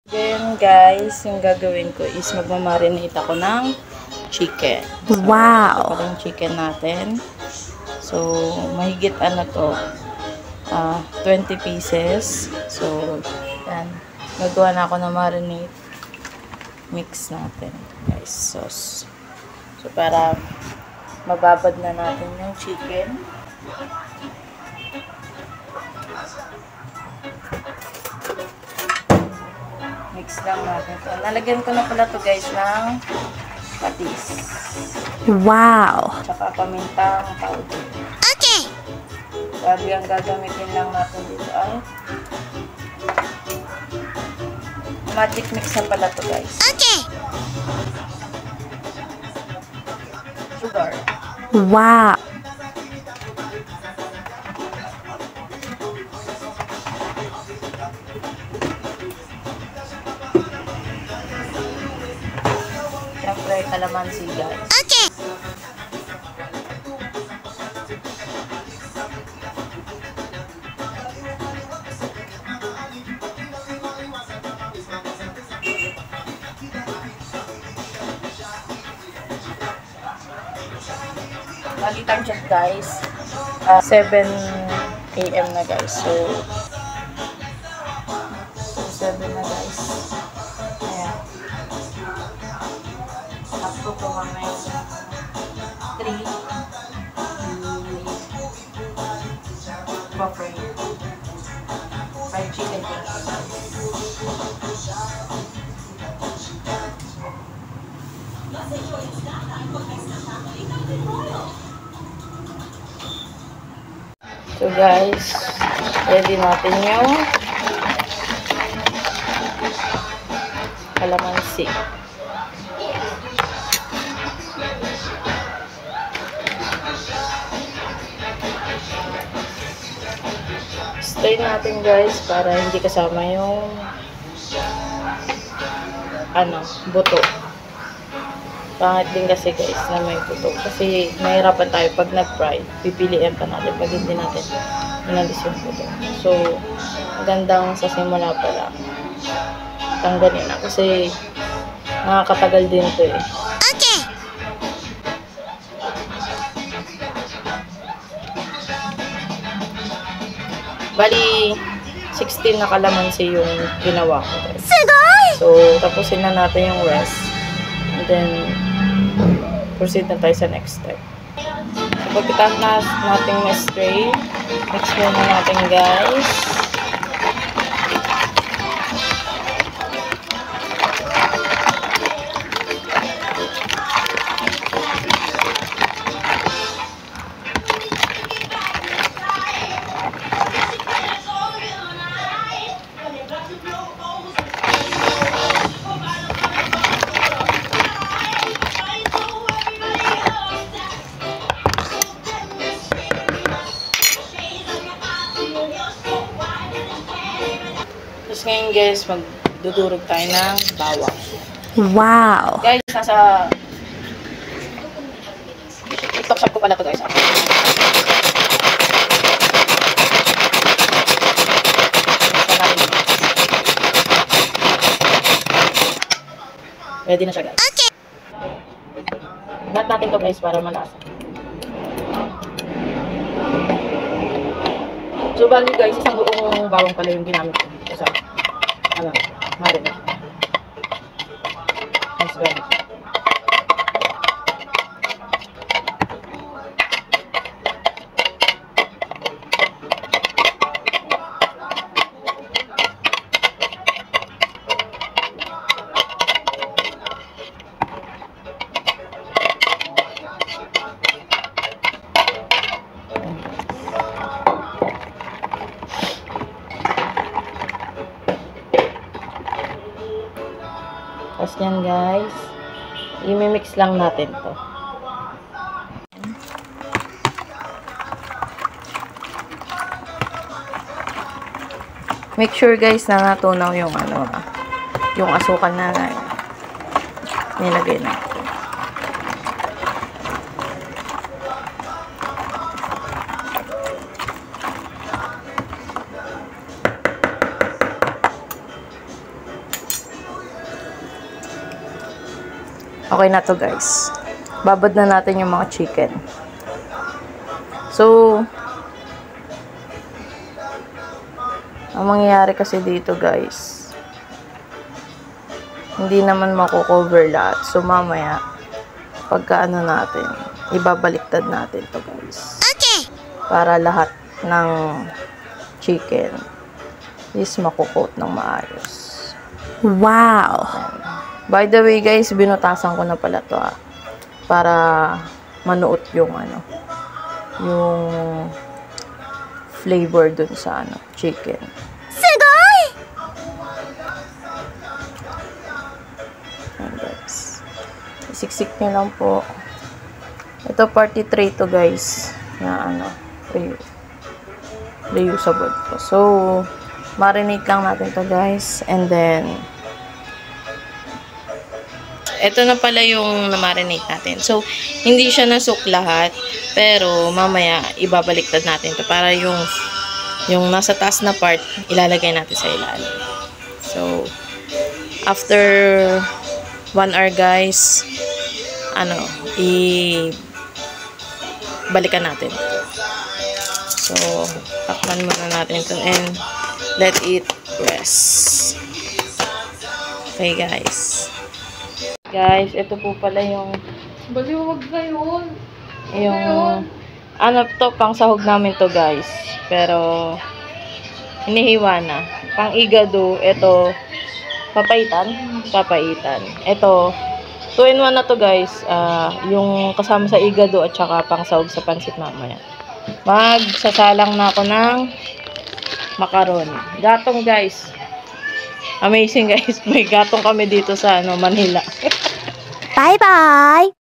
Then guys, yung gagawin ko is magmamarinate ako ng chicken. So, wow! ito yung chicken natin. So, mahigit ano to, 20 pieces. So, yan. Nagawa na ako ng marinate. Mix natin, guys, sauce. So, para mababad na natin yung chicken. Mix lang natin ito. Nalagyan ko na pala to guys ng patis. Wow! Tsaka pamintang powder. Okay! Sabi ang gagamitin lang natin dito ay magic mix na pala to guys. Okay! Sugar. Wow! Siyempre, kalamansi guys. Okay! Bali time check guys. 7 AM na guys. So 7 na guys. Ayan. Up to mamaya 3. Buffet. Fried chicken. So guys, ready natin yung kalamansi. Strain natin guys para hindi kasama yung buto. Pangit din kasi guys na may buto. Kasi mahirapan tayo pag nag-fry. Pipiliin pa natin pag hindi natin inalis yung buto. So, magandang sa simula pa lang. Tanggalin na. Kasi nakakatagal din ito eh. Okay! Bali, 16 na kalamansi yung ginawa ko guys. Sugoi! So, tapusin na natin yung rest. And then, proceed na tayo sa next step. So, pagkatapos na natin ma-strain, mix muna natin guys. Tapos ngayon guys, magdudurog tayo ng bawang. Wow! Guys, nasa TikTok shop ko pala to guys. Ready na siya guys. Okay! Lahat natin to guys para malasa. So, bali guys, isang buong bawang pala yung ginamit ko dito sa marinade. Nice guys. Tapos yan guys, i-mix lang natin to. Make sure guys na natunaw yung yung asukal na nilagay natin. Okay na to guys. Babad na natin yung mga chicken. So, ang mangyayari kasi dito guys, hindi naman mako-cover lahat. So, mamaya, pagka ano natin, ibabaliktad natin to guys. Okay. Para lahat ng chicken is makukot ng maayos. Wow. By the way guys, binutasan ko na pala to para manuot yung ano, yung flavor dun sa ano, chicken. Sugoi! Ayan guys. Isiksik nyo lang po. Ito party tray to guys. Na ano, reusable po. So, marinate lang natin to guys. And then, ito na pala yung na-marinate natin. So, hindi siya nasuk lahat. Pero, mamaya, ibabaliktad natin to para yung nasa taas na part, ilalagay natin sa ilalim. So, after 1 hour guys, ano, balikan natin. So, takpan muna natin ito and let it rest. Okay guys. Guys, ito po pala yung Baliwag na yun. yung ano to, pang sahog namin to guys. Pero hinihiwa na. Pang igado, ito papaitan. Ito 2-in-1 na to guys. Yung kasama sa igado at saka pang sahog sa pansit mamaya. Magsasalang na ako ng macaroni. Gatong guys. Amazing guys. May gatong kami dito sa Manila. Bye-bye.